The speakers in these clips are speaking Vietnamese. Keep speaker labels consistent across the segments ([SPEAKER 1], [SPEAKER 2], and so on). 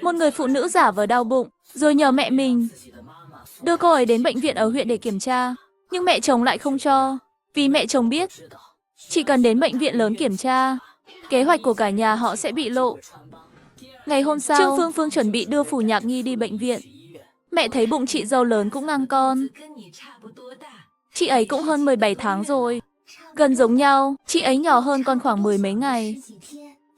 [SPEAKER 1] Một người phụ nữ giả vờ đau bụng, rồi nhờ mẹ mình đưa cô ấy đến bệnh viện ở huyện để kiểm tra. Nhưng mẹ chồng lại không cho, vì mẹ chồng biết, chỉ cần đến bệnh viện lớn kiểm tra, kế hoạch của cả nhà họ sẽ bị lộ. Ngày hôm sau, Trương Phương Phương chuẩn bị đưa Phù Nhạc Nhi đi bệnh viện. Mẹ thấy bụng chị dâu lớn cũng ngang con. Chị ấy cũng hơn 17 tháng rồi. Gần giống nhau, chị ấy nhỏ hơn con khoảng mười mấy ngày.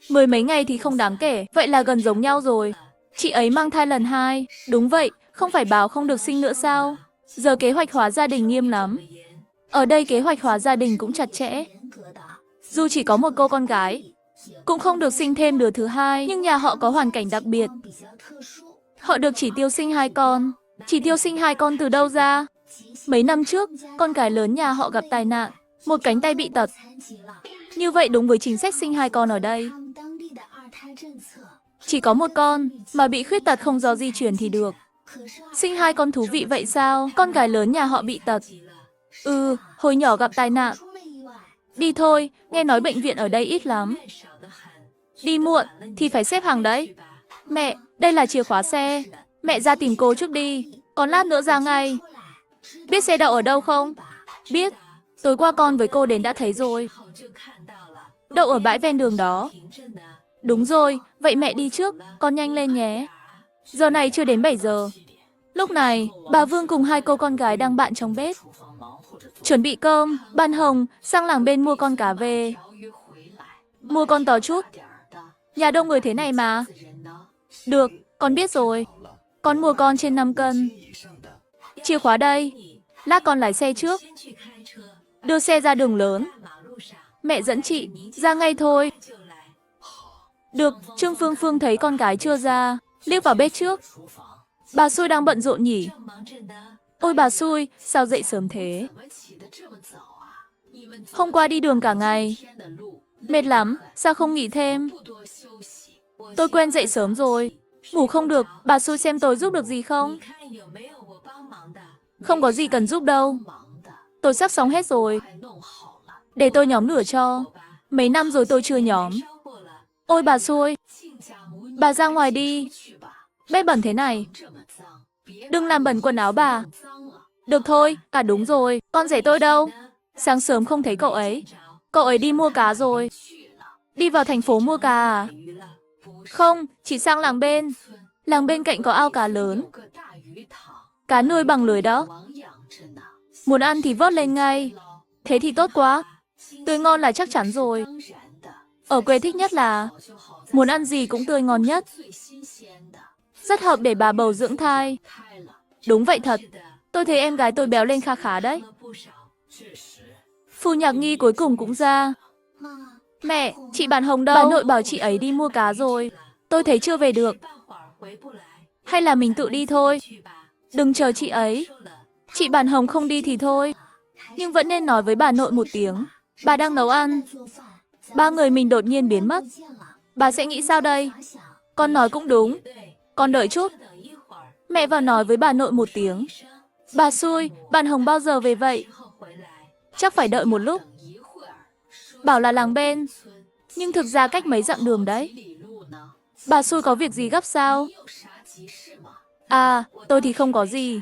[SPEAKER 1] Mười mấy ngày thì không đáng kể, vậy là gần giống nhau rồi. Chị ấy mang thai lần 2. Đúng vậy, không phải báo không được sinh nữa sao? Giờ kế hoạch hóa gia đình nghiêm lắm. Ở đây kế hoạch hóa gia đình cũng chặt chẽ. Dù chỉ có một cô con gái, cũng không được sinh thêm đứa thứ hai, nhưng nhà họ có hoàn cảnh đặc biệt. Họ được chỉ tiêu sinh 2 con. Chỉ tiêu sinh 2 con từ đâu ra? Mấy năm trước, con gái lớn nhà họ gặp tai nạn, một cánh tay bị tật. Như vậy đúng với chính sách sinh 2 con ở đây. Chỉ có một con, mà bị khuyết tật không do di truyền thì được. Sinh 2 con thú vị vậy sao? Con gái lớn nhà họ bị tật. Hồi nhỏ gặp tai nạn. Đi thôi, nghe nói bệnh viện ở đây ít lắm. Đi muộn thì phải xếp hàng đấy. Mẹ, đây là chìa khóa xe. Mẹ ra tìm cô trước đi, còn lát nữa ra ngay. Biết xe đậu ở đâu không? Biết, tối qua con với cô đến đã thấy rồi. Đậu ở bãi ven đường đó. Đúng rồi, vậy mẹ đi trước, con nhanh lên nhé. Giờ này chưa đến 7 giờ. Lúc này, bà Vương cùng 2 cô con gái đang bận trong bếp. Chuẩn bị cơm, ban Hồng sang làng bên mua con cá về. Mua con to chút. Nhà đông người thế này mà. Được, con biết rồi. Con mua con trên 5 cân. Chìa khóa đây. Lát con lái xe trước. Đưa xe ra đường lớn. Mẹ dẫn chị, ra ngay thôi. Được, Trương Phương Phương thấy con gái chưa ra, liếc vào bếp trước. Bà Xui đang bận rộn nhỉ? Ôi bà Xui, sao dậy sớm thế? Hôm qua đi đường cả ngày. Mệt lắm, sao không nghỉ thêm? Tôi quen dậy sớm rồi. Ngủ không được, bà Xui xem tôi giúp được gì không? Không có gì cần giúp đâu. Tôi sắp xong hết rồi. Để tôi nhóm lửa cho. Mấy năm rồi tôi chưa nhóm. Ôi bà Xui, bà ra ngoài đi. Bếp bẩn thế này. Đừng làm bẩn quần áo bà. Được thôi, đúng rồi, con rể tôi đâu? Sáng sớm không thấy cậu ấy. Cậu ấy đi mua cá rồi. Đi vào thành phố mua cá à? Không, chỉ sang làng bên. Làng bên cạnh có ao cá lớn. Cá nuôi bằng lưới đó. Muốn ăn thì vớt lên ngay. Thế thì tốt quá. Tươi ngon là chắc chắn rồi. Ở quê thích nhất là muốn ăn gì cũng tươi ngon nhất. Rất hợp để bà bầu dưỡng thai. Đúng vậy thật. Tôi thấy em gái tôi béo lên kha khá đấy. Phù Nhạc Nhi cuối cùng cũng ra. Mẹ, chị bạn Hồng đâu? Bà nội bảo chị ấy đi mua cá rồi. Tôi thấy chưa về được. Hay là mình tự đi thôi. Đừng chờ chị ấy. Chị bạn Hồng không đi thì thôi. Nhưng vẫn nên nói với bà nội một tiếng. Bà đang nấu ăn. 3 người mình đột nhiên biến mất. Bà sẽ nghĩ sao đây? Con nói cũng đúng. Con đợi chút. Mẹ vào nói với bà nội một tiếng. Bà Xui, bạn Hồng bao giờ về vậy? Chắc phải đợi một lúc. Bảo là làng bên. Nhưng thực ra cách mấy dặm đường đấy. Bà Xui có việc gì gấp sao? À, tôi thì không có gì.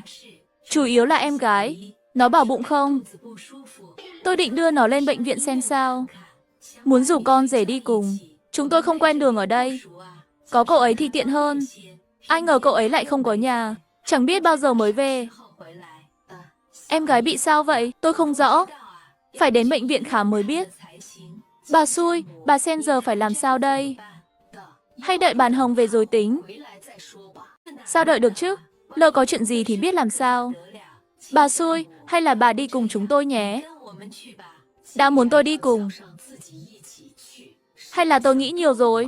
[SPEAKER 1] Chủ yếu là em gái. Nó bảo bụng không. Tôi định đưa nó lên bệnh viện xem sao. Muốn rủ con rể đi cùng. Chúng tôi không quen đường ở đây. Có cậu ấy thì tiện hơn. Ai ngờ cậu ấy lại không có nhà. Chẳng biết bao giờ mới về. Em gái bị sao vậy? Tôi không rõ. Phải đến bệnh viện khám mới biết. Bà Xui, bà xem giờ phải làm sao đây? Hay đợi bạn Hồng về rồi tính? Sao đợi được chứ? Lỡ có chuyện gì thì biết làm sao? Bà Xui, hay là bà đi cùng chúng tôi nhé? Đã muốn tôi đi cùng. Hay là tôi nghĩ nhiều rồi?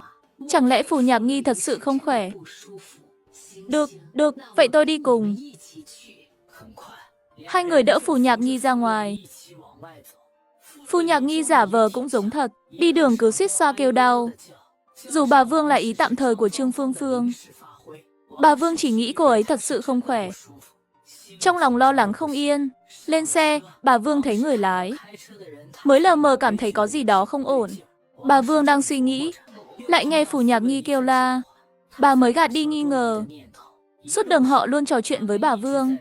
[SPEAKER 1] Chẳng lẽ Phù Nhạc Nhi thật sự không khỏe? Được, vậy tôi đi cùng. 2 người đỡ Phù Nhạc Nhi ra ngoài. Phù Nhạc Nhi giả vờ cũng giống thật, đi đường cứ suýt xoa kêu đau. Dù bà Vương là ý tạm thời của Trương Phương Phương. Bà Vương chỉ nghĩ cô ấy thật sự không khỏe. Trong lòng lo lắng không yên. Lên xe, bà Vương thấy người lái. Mới lờ mờ cảm thấy có gì đó không ổn. Bà Vương đang suy nghĩ, lại nghe Phù Nhạc Nhi kêu la. Bà mới gạt đi nghi ngờ. Suốt đường họ luôn trò chuyện với bà Vương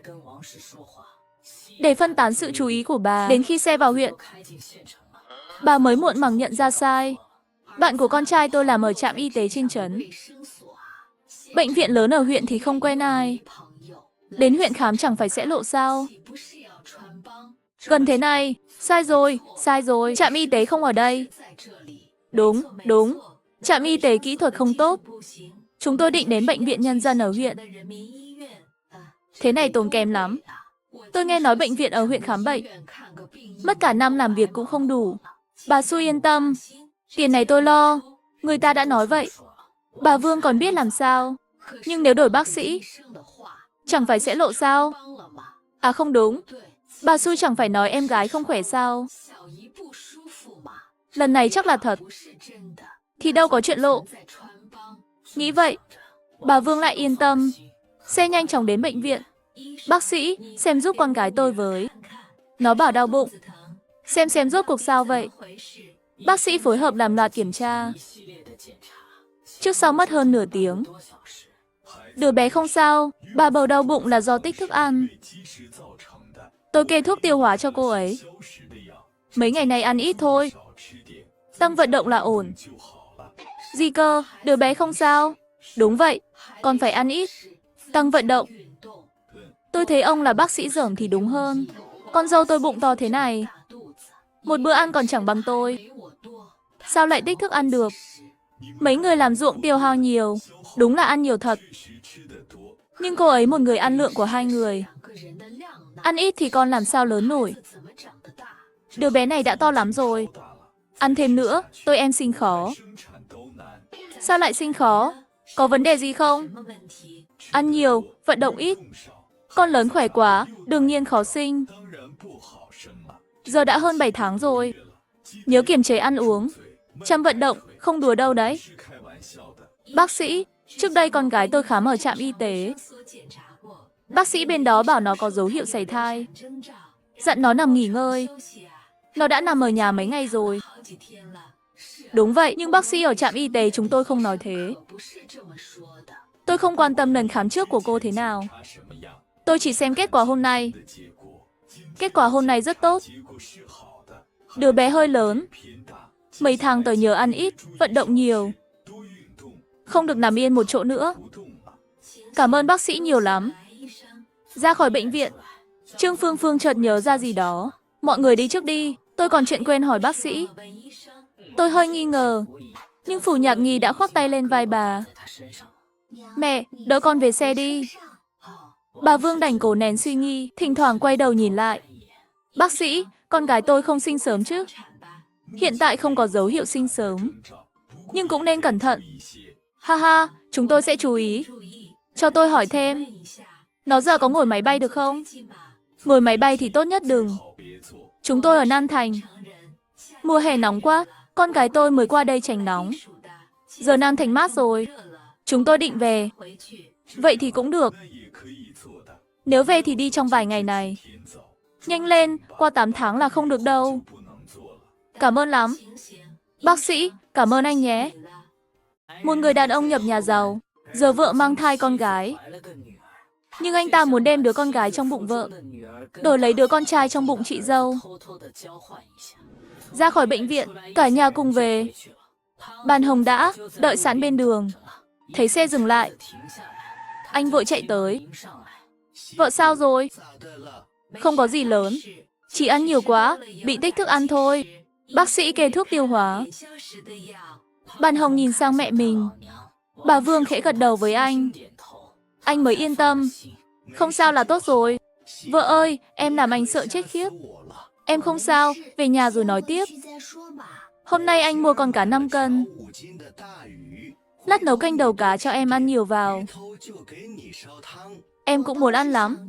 [SPEAKER 1] để phân tán sự chú ý của bà. Đến khi xe vào huyện, bà mới muộn màng nhận ra sai. Bạn của con trai tôi làm ở trạm y tế trên trấn. Bệnh viện lớn ở huyện thì không quen ai. Đến huyện khám chẳng phải sẽ lộ sao. Gần thế này, sai rồi, trạm y tế không ở đây. Đúng, trạm y tế kỹ thuật không tốt. Chúng tôi định đến bệnh viện nhân dân ở huyện. Thế này tốn kém lắm. Tôi nghe nói bệnh viện ở huyện khám bệnh mất cả năm làm việc cũng không đủ. Bà Xu yên tâm, tiền này tôi lo. Người ta đã nói vậy. Bà Vương còn biết làm sao. Nhưng nếu đổi bác sĩ, chẳng phải sẽ lộ sao? À không đúng, bà Xu chẳng phải nói em gái không khỏe sao? Lần này chắc là thật. Thì đâu có chuyện lộ. Nghĩ vậy, bà Vương lại yên tâm. Xe nhanh chóng đến bệnh viện. Bác sĩ, xem giúp con gái tôi với. Nó bảo đau bụng. Xem rốt cuộc sao vậy? Bác sĩ phối hợp làm loạt kiểm tra. Trước sau mất hơn nửa tiếng. Đứa bé không sao, bà bầu đau bụng là do tích thức ăn. Tôi kê thuốc tiêu hóa cho cô ấy. Mấy ngày này ăn ít thôi. Tăng vận động là ổn. Gì cơ, đứa bé không sao? Đúng vậy, con phải ăn ít. Tăng vận động. Tôi thấy ông là bác sĩ giởm thì đúng hơn. Con dâu tôi bụng to thế này. Một bữa ăn còn chẳng bằng tôi. Sao lại tích thức ăn được? Mấy người làm ruộng tiêu hao nhiều. Đúng là ăn nhiều thật. Nhưng cô ấy một người ăn lượng của hai người. Ăn ít thì con làm sao lớn nổi. Đứa bé này đã to lắm rồi. Ăn thêm nữa, tôi em sinh khó. Sao lại sinh khó? Có vấn đề gì không? Ăn nhiều, vận động ít. Con lớn khỏe quá, đương nhiên khó sinh. Giờ đã hơn 7 tháng rồi. Nhớ kiềm chế ăn uống. Chăm vận động, không đùa đâu đấy. Bác sĩ, trước đây con gái tôi khám ở trạm y tế. Bác sĩ bên đó bảo nó có dấu hiệu sảy thai. Dặn nó nằm nghỉ ngơi. Nó đã nằm ở nhà mấy ngày rồi. Đúng vậy, nhưng bác sĩ ở trạm y tế chúng tôi không nói thế. Tôi không quan tâm lần khám trước của cô thế nào. Tôi chỉ xem kết quả hôm nay. Kết quả hôm nay rất tốt. Đứa bé hơi lớn. Mấy tháng tới nhớ ăn ít, vận động nhiều. Không được nằm yên một chỗ nữa. Cảm ơn bác sĩ nhiều lắm. Ra khỏi bệnh viện, Trương Phương Phương chợt nhớ ra gì đó. Mọi người đi trước đi, tôi còn chuyện quên hỏi bác sĩ. Tôi hơi nghi ngờ, nhưng Phủ Nhạc Nghi đã khoác tay lên vai bà. Mẹ, đỡ con về xe đi. Bà Vương đành cố nén suy nghi, thỉnh thoảng quay đầu nhìn lại. Bác sĩ, con gái tôi không sinh sớm chứ? Hiện tại không có dấu hiệu sinh sớm. Nhưng cũng nên cẩn thận. Ha ha, chúng tôi sẽ chú ý. Cho tôi hỏi thêm. Nó giờ có ngồi máy bay được không? Ngồi máy bay thì tốt nhất đừng. Chúng tôi ở Nam Thành. Mùa hè nóng quá, con gái tôi mới qua đây tránh nóng. Giờ Nam Thành mát rồi. Chúng tôi định về. Vậy thì cũng được. Nếu về thì đi trong vài ngày này. Nhanh lên, qua 8 tháng là không được đâu. Cảm ơn lắm. Bác sĩ, cảm ơn anh nhé. Một người đàn ông nhập nhà giàu, giờ vợ mang thai con gái. Nhưng anh ta muốn đem đứa con gái trong bụng vợ, đổi lấy đứa con trai trong bụng chị dâu. Ra khỏi bệnh viện, cả nhà cùng về. Bàn Hồng đã đợi sẵn bên đường. Thấy xe dừng lại, anh vội chạy tới. Vợ sao rồi? Không có gì lớn, chỉ ăn nhiều quá, bị tích thức ăn thôi. Bác sĩ kê thuốc tiêu hóa. Bàn Hồng nhìn sang mẹ mình. Bà Vương khẽ gật đầu với anh. Anh mới yên tâm. Không sao là tốt rồi. Vợ ơi, em làm anh sợ chết khiếp. Em không sao, về nhà rồi nói tiếp. Hôm nay anh mua con cá 5 cân. Lát nấu canh đầu cá cho em ăn nhiều vào. Em cũng muốn ăn lắm.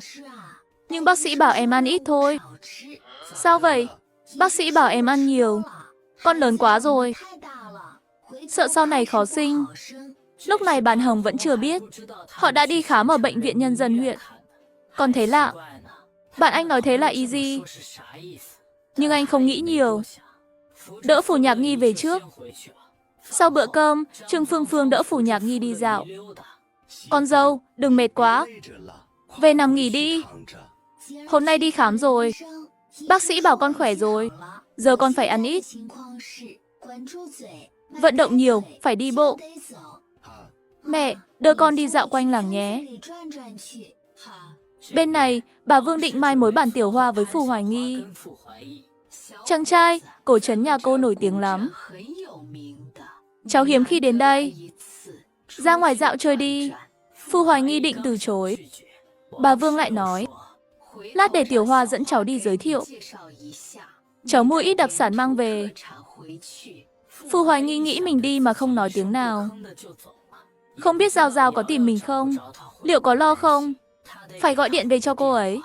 [SPEAKER 1] Nhưng bác sĩ bảo em ăn ít thôi. Sao vậy? Bác sĩ bảo em ăn nhiều. Con lớn quá rồi. Sợ sau này khó sinh. Lúc này bạn Hồng vẫn chưa biết. Họ đã đi khám ở bệnh viện nhân dân huyện. Còn thế lạ. Bạn anh nói thế là ý gì? Nhưng anh không nghĩ nhiều. Đỡ Phủ Nhạc Nghi về trước. Sau bữa cơm, Trương Phương Phương đỡ Phù Nhạc Nhi đi dạo. Con dâu, đừng mệt quá. Về nằm nghỉ đi. Hôm nay đi khám rồi. Bác sĩ bảo con khỏe rồi. Giờ con phải ăn ít. Vận động nhiều, phải đi bộ. Mẹ, đưa con đi dạo quanh làng nhé. Bên này, bà Vương định mai mối bản Tiểu Hoa với Phù Hoài Nghi. Chàng trai, cổ trấn nhà cô nổi tiếng lắm. Cháu hiếm khi đến đây. Ra ngoài dạo chơi đi. Phù Hoài Nghi định từ chối. Bà Vương lại nói, lát để Tiểu Hoa dẫn cháu đi giới thiệu. Cháu mua ít đặc sản mang về. Phù Hoài Nghi nghĩ mình đi mà không nói tiếng nào. Không biết Giao Giao có tìm mình không? Liệu có lo không? Phải gọi điện về cho cô ấy.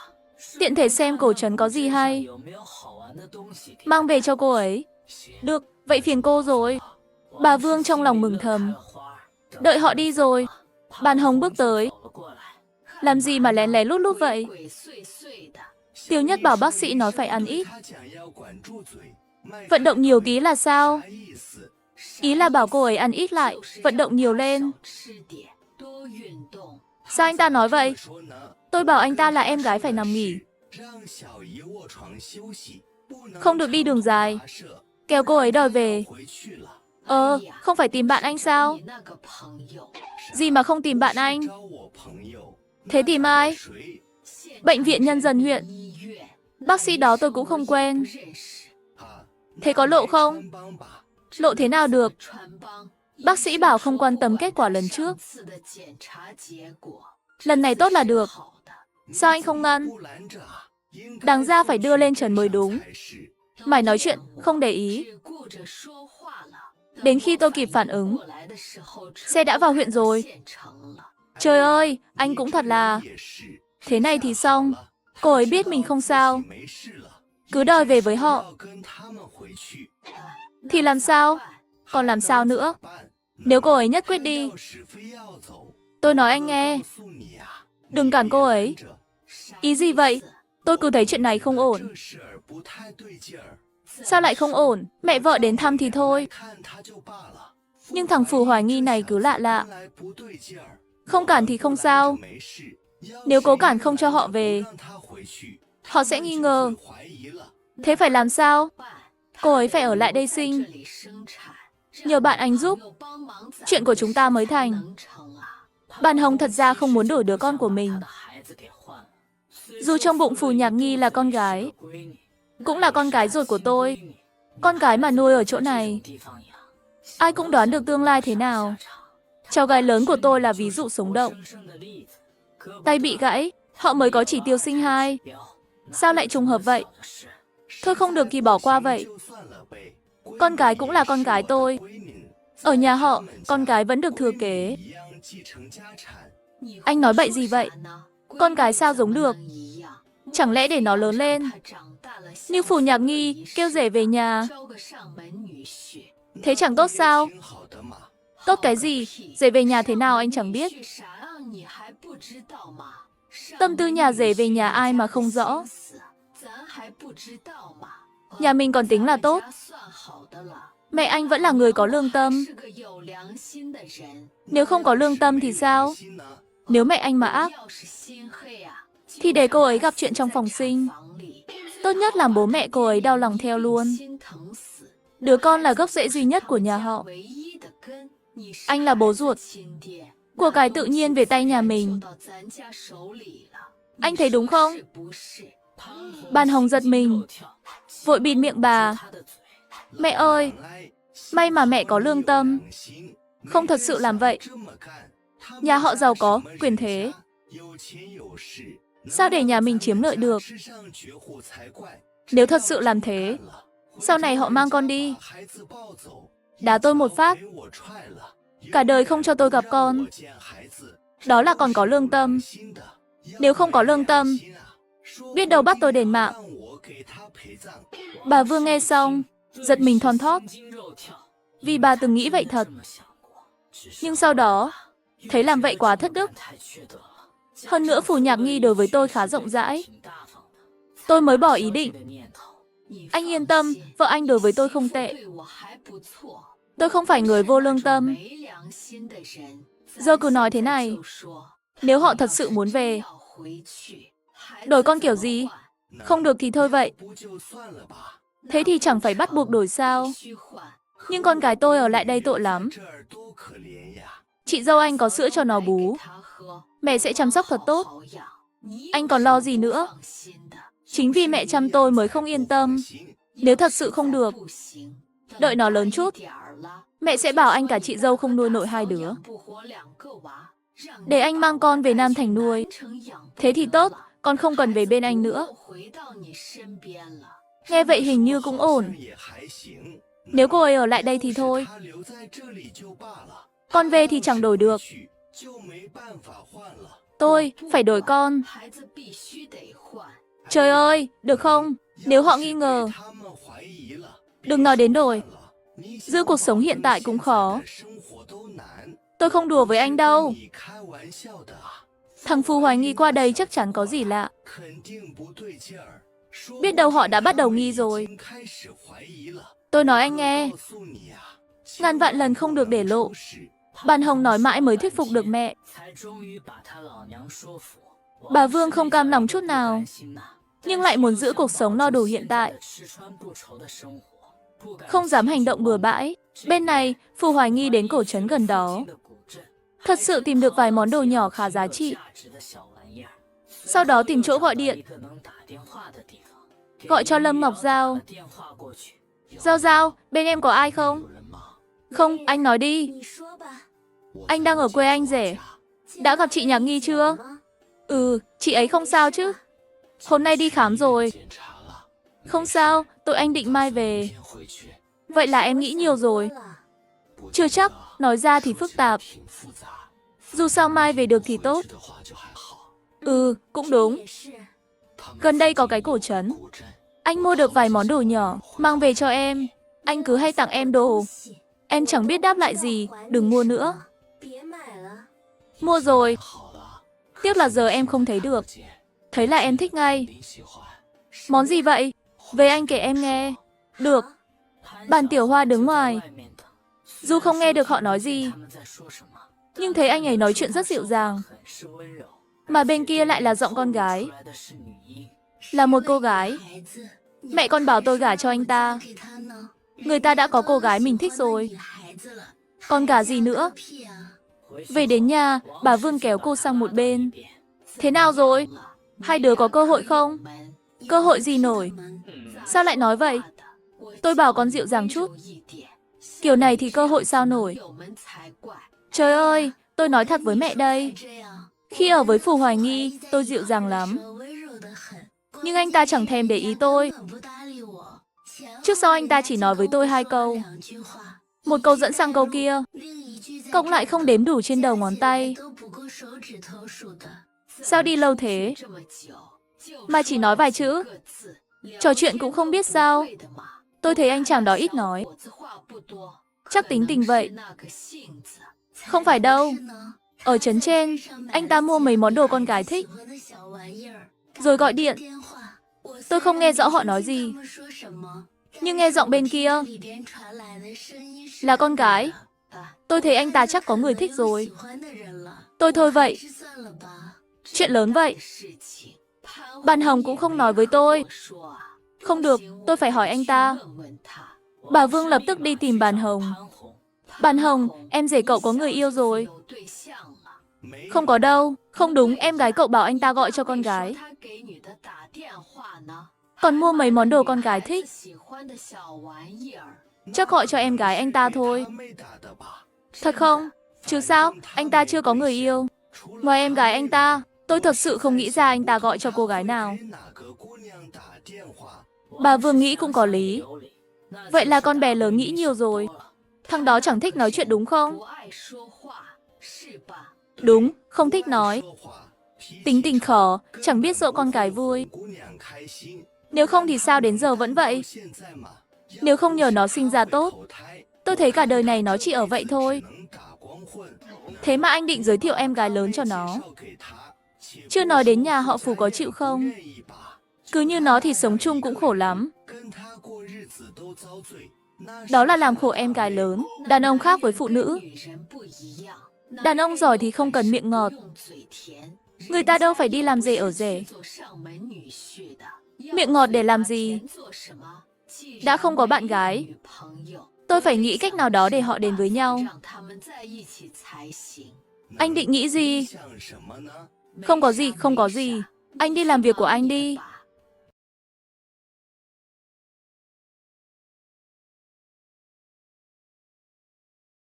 [SPEAKER 1] Tiện thể xem cổ trấn có gì hay. Mang về cho cô ấy. Được, vậy phiền cô rồi. Bà Vương trong lòng mừng thầm. Đợi họ đi rồi. Bàn Hồng bước tới. Làm gì mà lén lén lút lút vậy? Tiêu Nhất bảo bác sĩ nói phải ăn ít. Vận động nhiều tí là sao? Ý là bảo cô ấy ăn ít lại, vận động nhiều lên. Sao anh ta nói vậy? Tôi bảo anh ta là em gái phải nằm nghỉ. Không được đi đường dài. Kẻo cô ấy đòi về. Không phải tìm bạn anh sao? Gì mà không tìm bạn anh? Thế tìm ai? Bệnh viện Nhân dân huyện. Bác sĩ đó tôi cũng không quen. Thế có lộ không? Lộ thế nào được? Bác sĩ bảo không quan tâm kết quả lần trước. Lần này tốt là được. Sao anh không ngăn? Đáng ra phải đưa lên trần mới đúng. Mày nói chuyện, không để ý. Đến khi tôi kịp phản ứng, xe đã vào huyện rồi. Trời ơi, anh cũng thật là... Thế này thì xong. Cô ấy biết mình không sao. Cứ đòi về với họ. Thì làm sao? Còn làm sao nữa? Nếu cô ấy nhất quyết đi. Tôi nói anh nghe. Đừng cản cô ấy. Ý gì vậy? Tôi cứ thấy chuyện này không ổn. Sao lại không ổn? Mẹ vợ đến thăm thì thôi. Nhưng thằng Phù Hoài Nghi này cứ lạ lạ. Không cản thì không sao. Nếu cố cản không cho họ về, họ sẽ nghi ngờ. Thế phải làm sao? Cô ấy phải ở lại đây sinh. Nhờ bạn anh giúp. Chuyện của chúng ta mới thành. Bàn Hồng thật ra không muốn đổi đứa con của mình. Dù trong bụng Phù Nhạc Nghi là con gái, cũng là con gái ruột của tôi. Con gái mà nuôi ở chỗ này, ai cũng đoán được tương lai thế nào. Cháu gái lớn của tôi là ví dụ sống động. Tay bị gãy, họ mới có chỉ tiêu sinh 2. Sao lại trùng hợp vậy? Thôi không được thì bỏ qua vậy. Con gái cũng là con gái tôi. Ở nhà họ, con gái vẫn được thừa kế. Anh nói bậy gì vậy? Con gái sao giống được? Chẳng lẽ để nó lớn lên như Phù Nhạc Nghi kêu rể về nhà? Thế chẳng tốt sao? Tốt cái gì? Rể về nhà thế nào anh chẳng biết. Tâm tư nhà rể về nhà ai mà không rõ. Nhà mình còn tính là tốt. Mẹ anh vẫn là người có lương tâm. Nếu không có lương tâm thì sao? Nếu mẹ anh mà ác, thì để cô ấy gặp chuyện trong phòng sinh. Tốt nhất làm bố mẹ cô ấy đau lòng theo luôn. Đứa con là gốc rễ duy nhất của nhà họ. Anh là bố ruột. Của cải tự nhiên về tay nhà mình. Anh thấy đúng không? Bàn Hồng giật mình, vội bịt miệng bà. Mẹ ơi, may mà mẹ có lương tâm. Không thật sự làm vậy. Nhà họ giàu có, quyền thế. Sao để nhà mình chiếm lợi được? Nếu thật sự làm thế, sau này họ mang con đi, đá tôi một phát, cả đời không cho tôi gặp con. Đó là còn có lương tâm. Nếu không có lương tâm, biết đâu bắt tôi đền mạng. Bà Vương nghe xong, giật mình thon thót. Vì bà từng nghĩ vậy thật. Nhưng sau đó, thấy làm vậy quá thất đức. Hơn nữa Phù Nhạc Nghi đối với tôi khá rộng rãi. Tôi mới bỏ ý định. Anh yên tâm, vợ anh đối với tôi không tệ. Tôi không phải người vô lương tâm. Dơ cứ nói thế này, nếu họ thật sự muốn về, đổi con kiểu gì? Không được thì thôi vậy. Thế thì chẳng phải bắt buộc đổi sao? Nhưng con gái tôi ở lại đây tội lắm. Chị dâu anh có sữa cho nó bú. Mẹ sẽ chăm sóc thật tốt. Anh còn lo gì nữa? Chính vì mẹ chăm tôi mới không yên tâm. Nếu thật sự không được, đợi nó lớn chút, mẹ sẽ bảo anh cả chị dâu không nuôi nổi hai đứa. Để anh mang con về Nam Thành nuôi. Thế thì tốt, con không cần về bên anh nữa. Nghe vậy hình như cũng ổn. Nếu cô ấy ở lại đây thì thôi. Con về thì chẳng đổi được. Tôi phải đổi con. Trời ơi, được không? Nếu họ nghi ngờ, đừng nói đến đổi. Giữ cuộc sống hiện tại cũng khó. Tôi không đùa với anh đâu. Thằng Phu hoài nghi qua đây chắc chắn có gì lạ. Biết đâu họ đã bắt đầu nghi rồi. Tôi nói anh nghe, ngàn vạn lần không được để lộ. Ban Hồng nói mãi mới thuyết phục được mẹ. Bà Vương không cam lòng chút nào, nhưng lại muốn giữ cuộc sống no đủ hiện tại. Không dám hành động bừa bãi. Bên này, Phu hoài nghi đến cổ trấn gần đó. Thật sự tìm được vài món đồ nhỏ khá giá trị. Sau đó tìm chỗ gọi điện. Gọi cho Lâm Ngọc Giao. Giao Giao, bên em có ai không? Không, anh nói đi. Anh đang ở quê anh rể. Đã gặp chị Nhạc Nghi chưa? Ừ, chị ấy không sao chứ? Hôm nay đi khám rồi. Không sao, tụi anh định mai về. Vậy là em nghĩ nhiều rồi. Chưa chắc, nói ra thì phức tạp. Dù sao mai về được thì tốt. Ừ, cũng đúng. Gần đây có cái cổ trấn. Anh mua được vài món đồ nhỏ, mang về cho em. Anh cứ hay tặng em đồ. Em chẳng biết đáp lại gì, đừng mua nữa. Mua rồi. Tiếc là giờ em không thấy được. Thấy là em thích ngay. Món gì vậy? Về anh kể em nghe. Được. Bàn Tiểu Hoa đứng ngoài. Dù không nghe được họ nói gì, nhưng thấy anh ấy nói chuyện rất dịu dàng. Mà bên kia lại là giọng con gái. Là một cô gái. Mẹ con bảo tôi gả cho anh ta. Người ta đã có cô gái mình thích rồi. Còn gả gì nữa? Về đến nhà, bà Vương kéo cô sang một bên. Thế nào rồi? Hai đứa có cơ hội không? Cơ hội gì nổi? Sao lại nói vậy? Tôi bảo con dịu dàng chút. Kiểu này thì cơ hội sao nổi? Trời ơi, tôi nói thật với mẹ đây. Khi ở với Phù Hoài Nghi, tôi dịu dàng lắm. Nhưng anh ta chẳng thèm để ý tôi. Trước sau anh ta chỉ nói với tôi hai câu. Một câu dẫn sang câu kia. Cộng lại không đếm đủ trên đầu ngón tay. Sao đi lâu thế? Mà chỉ nói vài chữ. Trò chuyện cũng không biết sao. Tôi thấy anh chàng đó ít nói. Chắc tính tình vậy. Không phải đâu. Ở trấn trên, anh ta mua mấy món đồ con gái thích. Rồi gọi điện. Tôi không nghe rõ họ nói gì. Nhưng nghe giọng bên kia là con gái. Tôi thấy anh ta chắc có người thích rồi. Tôi thôi vậy. Chuyện lớn vậy. Bạn Hồng cũng không nói với tôi. Không được, tôi phải hỏi anh ta. Bà Vương lập tức đi tìm bạn Hồng. Bạn Hồng, em rể cậu có người yêu rồi. Không có đâu. Không đúng, em gái cậu bảo anh ta gọi cho con gái. Còn mua mấy món đồ con gái thích. Chắc gọi cho em gái anh ta thôi. Thật không? Chứ sao, anh ta chưa có người yêu. Ngoài em gái anh ta, tôi thật sự không nghĩ ra anh ta gọi cho cô gái nào. Bà Vương nghĩ cũng có lý. Vậy là con bé lớn nghĩ nhiều rồi. Thằng đó chẳng thích nói chuyện đúng không? Đúng, không thích nói. Tính tình khó, chẳng biết dỗ con cái vui. Nếu không thì sao đến giờ vẫn vậy? Nếu không nhờ nó sinh ra tốt, tôi thấy cả đời này nó chỉ ở vậy thôi. Thế mà anh định giới thiệu em gái lớn cho nó. Chưa nói đến nhà họ Phù có chịu không? Cứ như nó thì sống chung cũng khổ lắm. Đó là làm khổ em gái lớn. Đàn ông khác với phụ nữ. Đàn ông giỏi thì không cần miệng ngọt. Người ta đâu phải đi làm rể ở rể. Miệng ngọt để làm gì? Đã không có bạn gái, tôi phải nghĩ cách nào đó để họ đến với nhau. Anh định nghĩ gì? Không có gì, không có gì. Anh đi làm việc của anh đi.